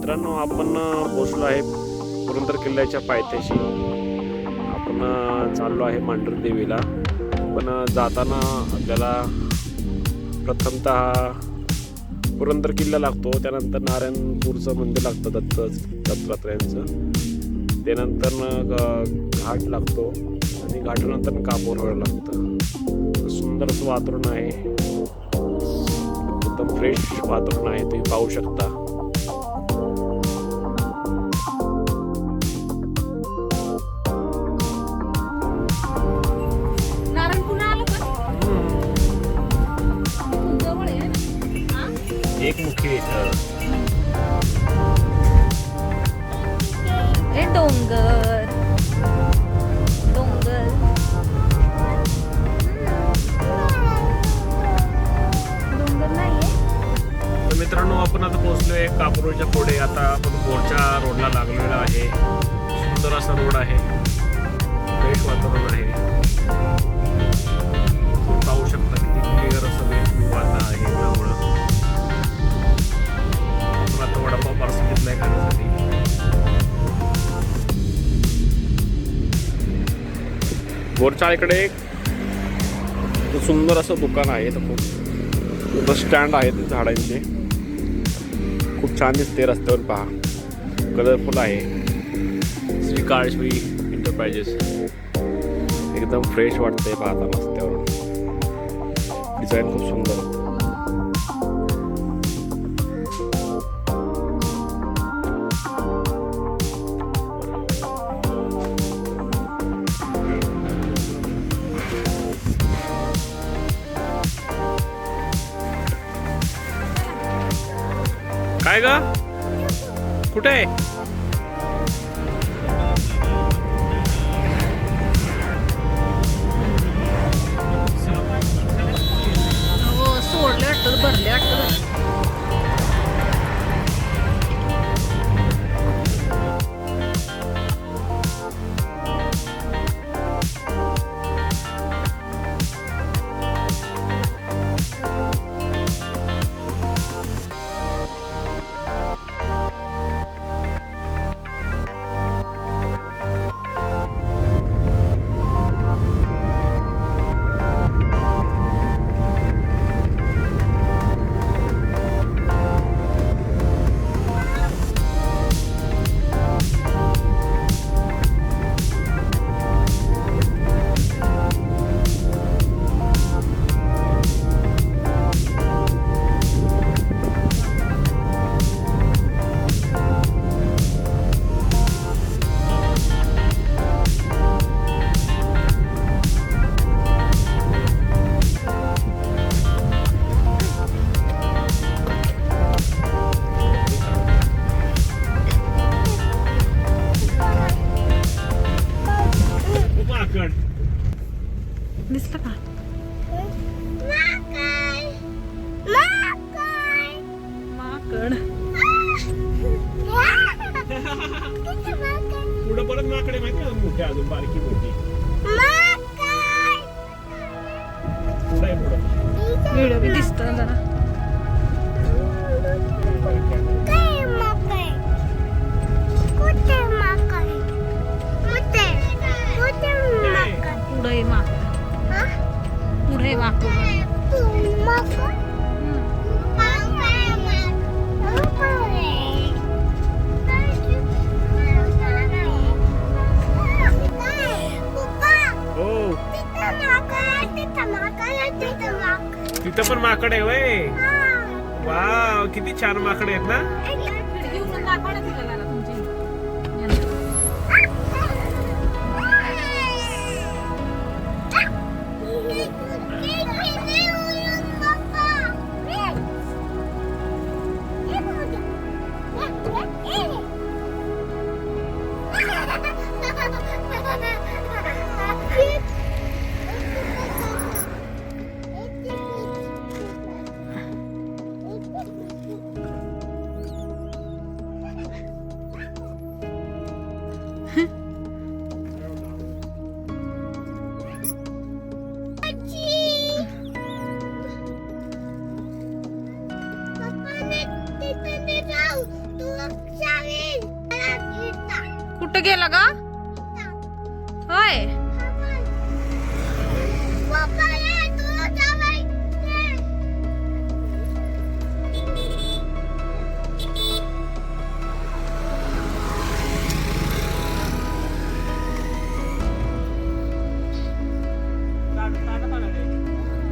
मित्रांनो, आपण पोहोचलो आहे पुरंदर किल्ल्याच्या पायथ्याशी. आपण चाललो आहे मांढर देवीला. पण जाताना आपल्याला प्रथमतः पुरंदर किल्ला लागतो, त्यानंतर नारायणपूरचं मंदिर लागतं दत्तात्रयांचं, त्यानंतर घाट लागतो आणि घाटानंतर कापूर लागतं. सुंदर असं वातावरण आहे, एकदम फ्रेश वातावरण आहे, तुम्ही पाहू शकता. एक मुखी डोंगर डोंगर डोंगर नाहीये. तर मित्रांनो, आपण आता पोहोचलोय कापूरच्या पुढे. आता आपण बोरच्या रोडला लागलेला आहे. सुंदर असा रोड आहे, फ्रेश वातावरण आहे, पाहू शकता किती क्लिअर असं वातावरण आहे. त्यामुळं आता वडापाव पार्सल घेतलाय खाण्यासाठी. बोरच्या इकडे एक सुंदर असं दुकान आहे, खूप बस स्टँड आहे झाडांचे, खूप छान दिसते. रस्त्यावर पहा, कलरफुल आहे. श्री काळश्री एंटरप्राइजेस, एकदम फ्रेश वाटतंय पाहता रस्त्यावरून. डिझाईन खूप सुंदर. काय ग, कुठे आहे? सोडले वाटतं, भरले वाटतं. दिसलं का? माकड. पुढे परत माकडे माहिती, मोठे अजून बारकी मोठी. व्हिडिओ बी दिसतो जरा. पुढे माकड, पुढे माकड. तिथं पण माकड आहे वय. वाव, किती छान माकड आहेत ना. कुठं गेला ग? होय.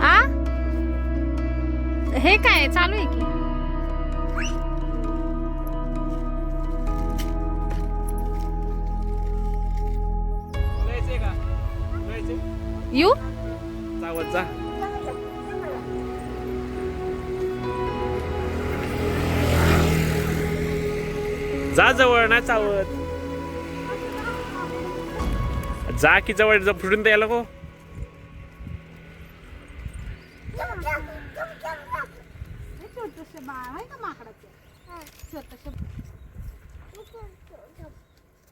आ हे काय चालू आहे की? यू चावत जा. जा जवळ नाही चावत. जा की जवळ फुटून द्यायला गो.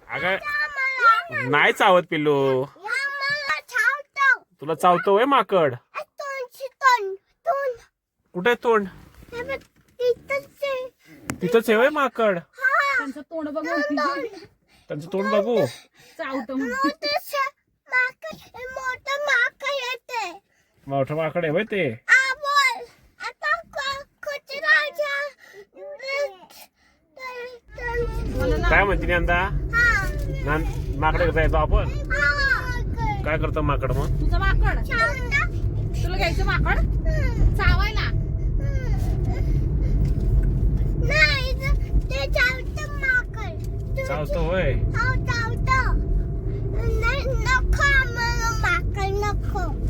अगं नाही चावत पिल्लू. तुला चावतो होय माकड? कुठे तोंड? तिथंच आहे होय माकड? त्यांचं तोंड बघू. त्यांचं तोंड बघू. चावतो मोठं माकड आहे होय ते? काय म्हणते यंदा? माकडे जायचो आपण. काय करतो माकड मग? तुझं माकड तुला घ्यायचं माकड चावायला. चावतो होय?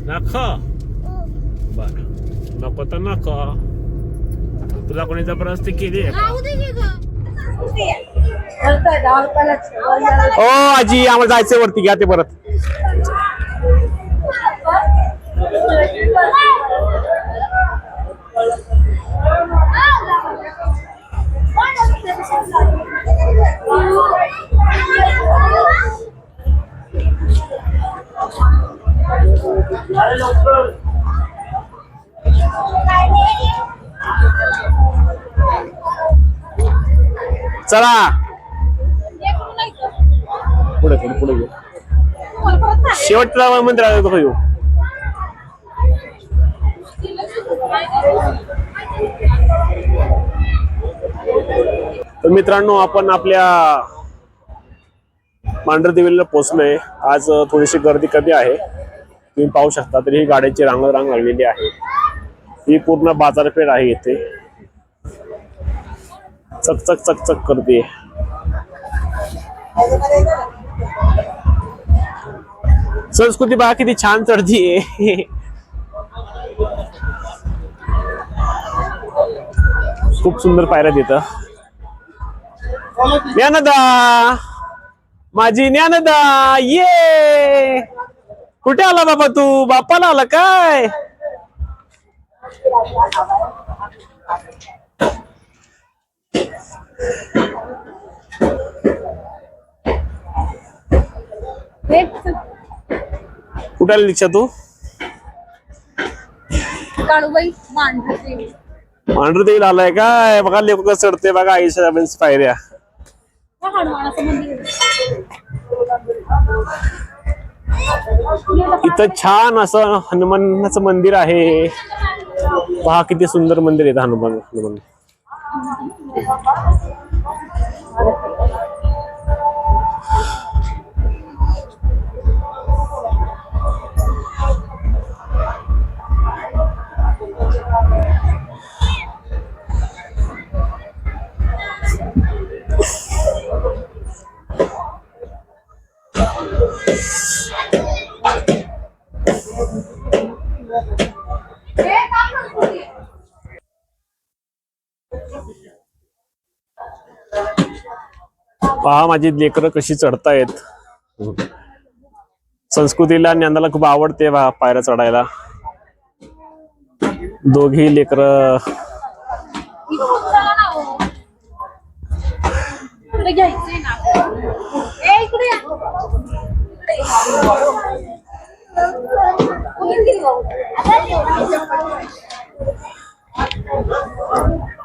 नख बर नको तर नको. तुला कोणी जबरदस्ती केली आहे? राहू दे की ग. ओ आजी आम्हाला जायचंय वरती. घ्या ते परत. चला पुढे पुढे घेऊ. शेवटच्या मंदिरात येऊ. तर मित्रांनो आपण आपल्या मांढरदेवीला पोहोचलोय. आज थोडीशी गर्दी कमी आहे. तुम्ही पाहू शकता तरी ही गाड्यांची रांग लागलेली आहे. ही पूर्ण बाजारपेठ आहे इथे. चकचक चकचक करते. संस्कृती बघा किती छान चढतीये. खूप सुंदर पायऱ्या तिथं. ज्ञानदा माझी ज्ञानदा ये. कुठे आला बाबा तू? बापाला आला काय? कुठे आली दीक्षा तू? काळूबाई मांढरदेवी. मांढरदेवीला आलाय काय? बघा लेख कसं चढते बघा. आईच्या पायऱ्या. हनुमानाचं मंदिर. इथं छान असं हनुमानाचं मंदिर आहे. पहा किती सुंदर मंदिर आहे हनुमान. पहा माझी लेकरं कशी चढतायत. संस्कृतीला ज्ञानाला खूप आवडते पायऱ्या चढायला. दोघी लेकरं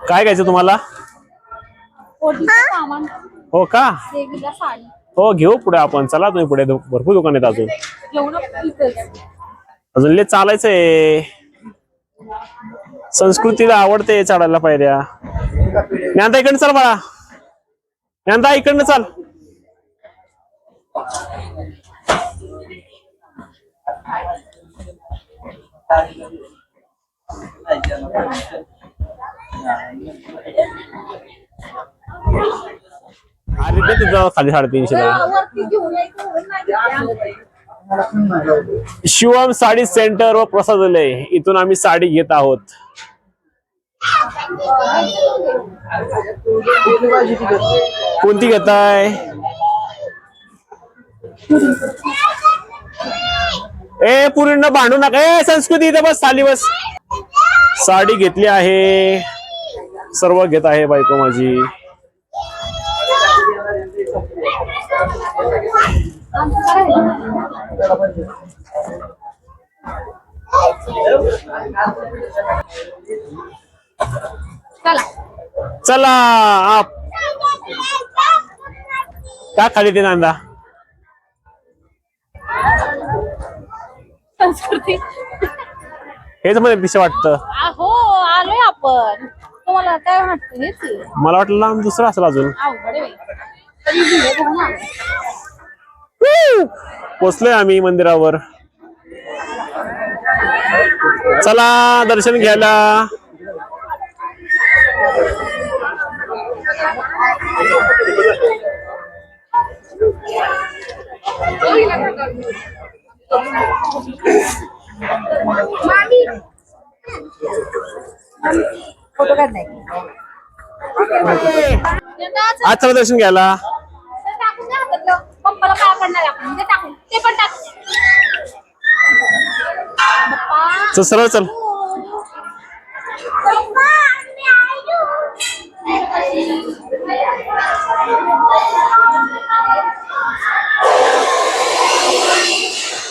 काय घ्यायचं तुम्हाला? ओटीचं सामान, हो का? देवीला साडी हो घेऊ पुढे आपण. चला तुम्ही पुढे, भरपूर दुकान आहेत अजून. घेऊ ना इथेच. अजून लय चालायचंय. संस्कृतीला आवडते चढायला पायऱ्या. ज्ञानदा इकडनं चल बाळा, ज्ञानदा इकडनं चल. अरे ते तुझं खाली 350 ला. वरती घेऊन यायचं म्हणून नाही घेतली. शिवम साडी सेंटर व प्रसादालय, इथून आम्ही साडी घेत आहोत. कोणती घेताय? ए पुरींना भांडू नका. ए संस्कृती इथे बस, खाली बस. साडी घेतली आहे, सर्व घेत आहे बायको माझी. चला चला आप का खाली ते नांदा. संस्कृती. हेच मला दिशा वाटतं. हो आलोय आपण. तुम्हाला काय वाटतं? हेच आहे. मला वाटलं लांब दुसरं असेल अजून. अवघड आहे बाई. तरी भिडे बघून आलोय. पोचलोय आम्ही मंदिरावर. चला दर्शन घ्यायला. फोटो काढ नाही. आज चला दर्शन घ्यायला. टाकून द्या हातातलं. पप्पाला काय करणार आपण? ते टाकून, ते पण टाक. पप्पा. चल सरळ चल.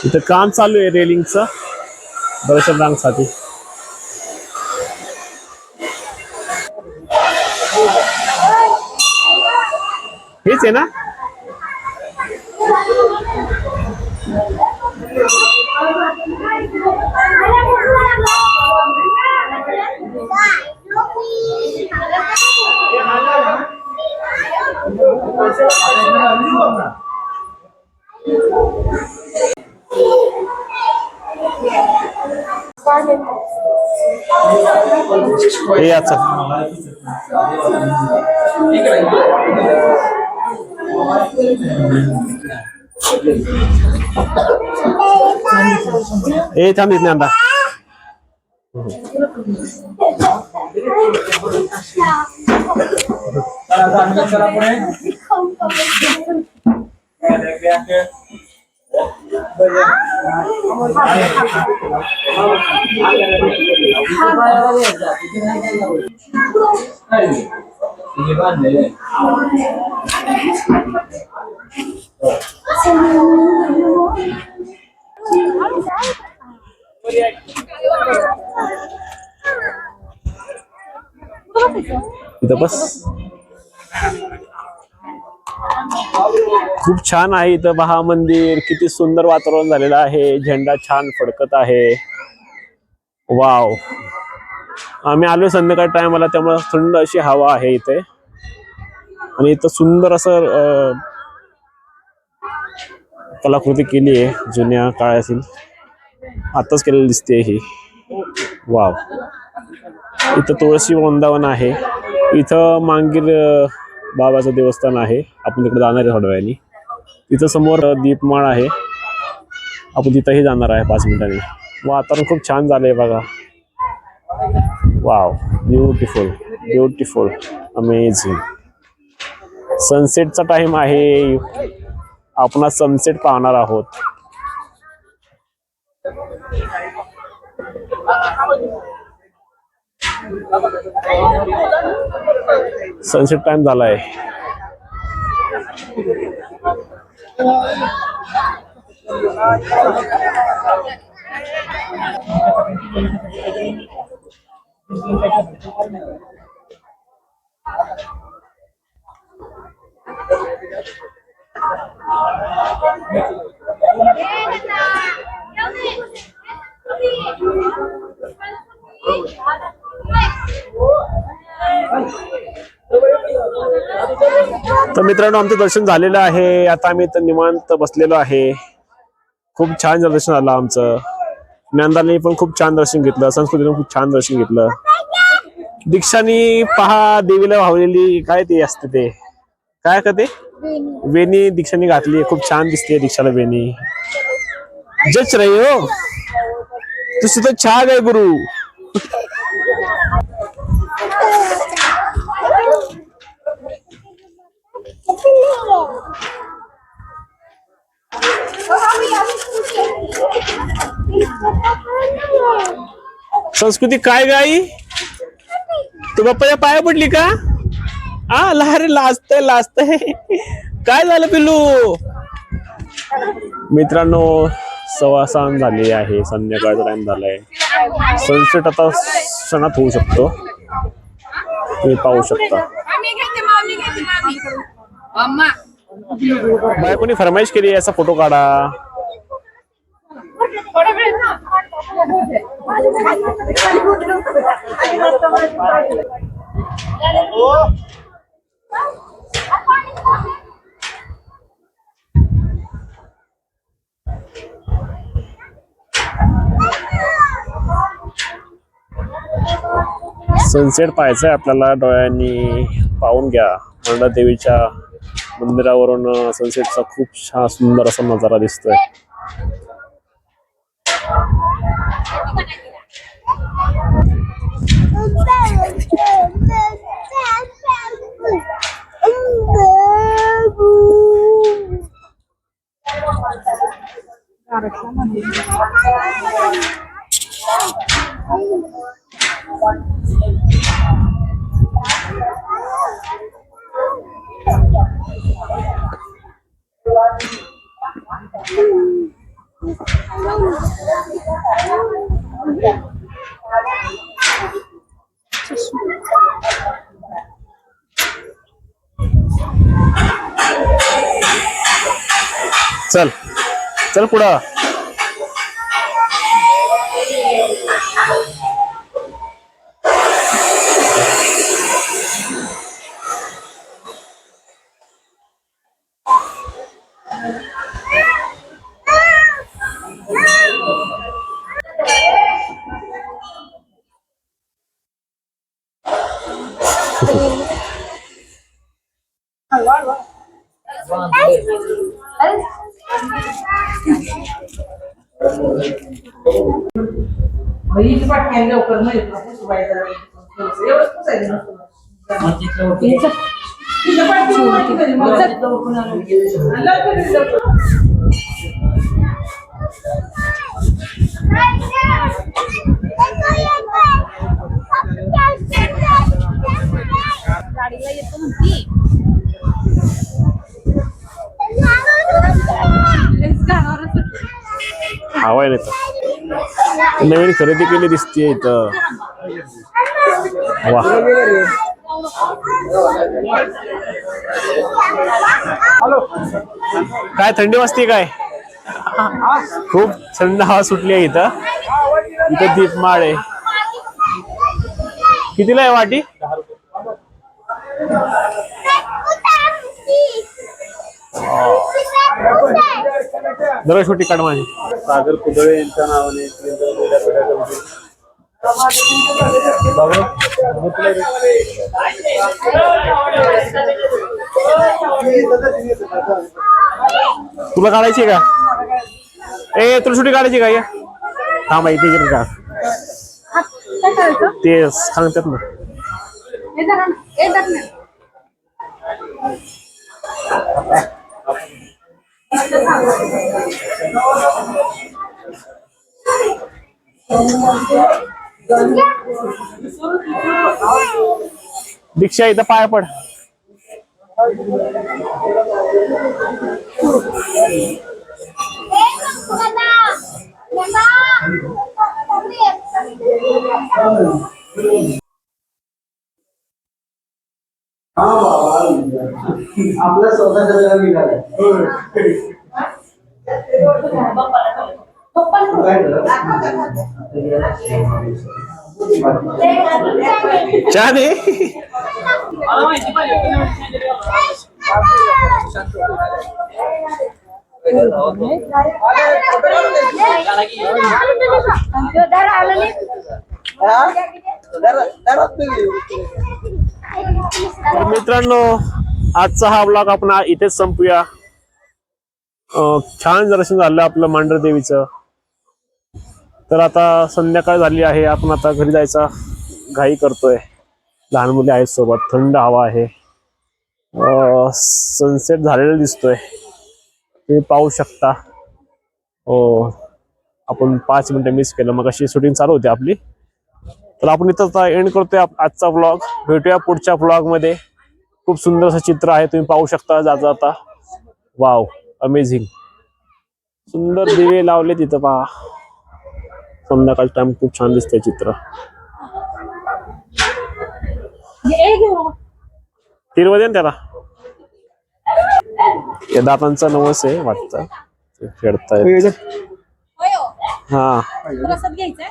इथं काम चालू आहे रेलिंगचं, दर्शन रांगसाठी. हेच आहे ना? हे याचं ए थांब इथं आता. इथं बस. खूप छान आहे इथं पहा मंदिर. किती सुंदर वातावरण झालेलं आहे. झेंडा छान फडकत आहे. वाव. आम्ही आलो संध्याकाळ टायमाला, त्यामुळे थंड अशी हवा आहे इथे. आणि इथं सुंदर असं कलाकृती केली आहे जुन्या काळातील. आताच केलेली दिसते ही. वाव. इथं तुळशी वृंदावन आहे. इथं मांगीर बाबाचं देवस्थान आहे. आपण तिकडे जाणार आहे थोड्या वेळाने. तिथं समोर दीपमाळ आहे. आपण तिथंही जाणार आहे 5 मिनिटांनी. वातावरण खूप छान झालंय बघा. वाव. Beautiful beautiful amazing. सनसेटचा टाइम आहे. आपण सनसेट पाहणार आहोत. सनसेट टाइम झालाय. तर मित्रांनो, आमचं दर्शन झालेलं आहे. आता आम्ही इथं निवांत बसलेलो आहे. खूप छान दर्शन झालं आमचं. ज्ञानदानी पण खूप छान दर्शन घेतलं, संस्कृतीने खूप छान दर्शन घेतलं. दीक्षानी पहा देवीला वाहलेली काय ते असते ते काय का ते वेणी दीक्षानी घातली. खूप छान दिसते दीक्षाला वेणी. जच रही हो तू सुद्धा छा गए गुरु. संस्कृती काय गाई तू बाप्पाच्या पाया पडली का? लहारे लाजतय काय झालं पिल्लू? मित्रांनो, 6:15 झाली आहे. संध्याकाळचा टाइम झालाय. सनसेट आता क्षणात होऊ शकतो. तुम्ही पाहू शकता. बायकोनी फरमाईश केली याचा फोटो काढा. सनसेट पाहायचंय आपल्याला. डोळ्यांनी पाहून घ्या. मंडा देवीच्या मंदिरावरून सनसेटचा खूप छान सुंदर असा नजारा दिसतोय. चल चल पुढं. गाडीला येतो म्हणती. हवाय नाही तर नवीन खरेदी केली दिसतीये इथं. वा, काय थंडी वाजते काय? खूप थंड हवा सुटली आहे इथं. इथं दीपमाळ आहे. कितीला आहे वाटी? जरा छोटी काढ माझी. सागर कुदळे यांच्या नावाने तुला काढायची का? तुला छोटी काढायची का? हा माहिती का ते सांगतात ना. दीक्षा इथं पाया पड. हा बाबा आपला स्वतः करायला निघालाय. काय झालं? चहा दे. तर मित्रांनो, आजचा हा ब्लॉग आपण इथेच संपूया. छान दर्शन झालं आपलं मांढर देवीचं. तर आता संध्याकाळ झाली आहे, आपण आता घरी जायचा घाई करतोय. लहान मुले आहेत सोबत, थंड हवा आहे, सनसेट झालेला दिसतोय, तुम्ही पाहू शकता. आपण 5 मिनिटं मिस केलं, मग अशी शूटिंग चालू होती आपली. तर आपण इथं एंड करतोय आजचा व्लॉग. भेटूया पुढच्या व्लॉग मध्ये. खूप सुंदर असं चित्र आहे, तुम्ही पाहू शकता जाता जाता. Wow, amazing. सुंदर दिवे लावले तिथं पहा. संध्याकाळ टाइम खूप छान दिसतंय चित्र. तिरवदे ना त्याला. या दातांचा नवस आहे वाटतं, ते खेळतायत. हा, प्रसाद घ्यायचा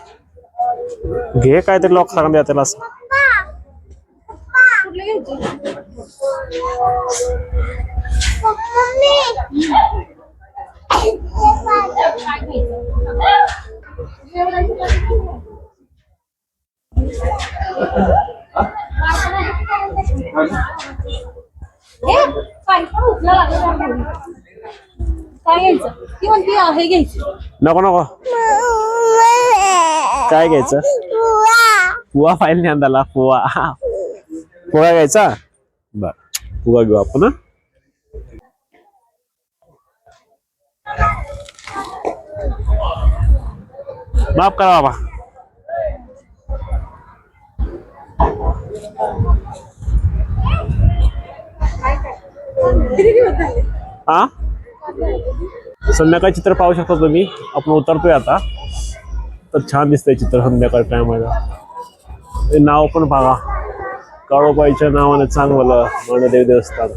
घे काहीतरी लॉक सांगा द्या त्याला असं. कुठलं घ्यायचं? काय घ्यायचं? ती म्हणते हे घ्यायचं. नको नको. काय घ्यायचं? पुवा फाईल नाही अंदाला. पुवा पोळा घ्यायचा. बर, पुवा घेऊ आपण. माफ करा बाबा. हा, संध्याकाळी चित्र पाहू शकता तुम्ही. आपण उतरतोय आता. तर छान दिसतंय चित्र संध्याकाळ टायमाला. नाव पण बघा, काळोबाईच्या नावाने चांगलं मांढरदेवी देवस्थान.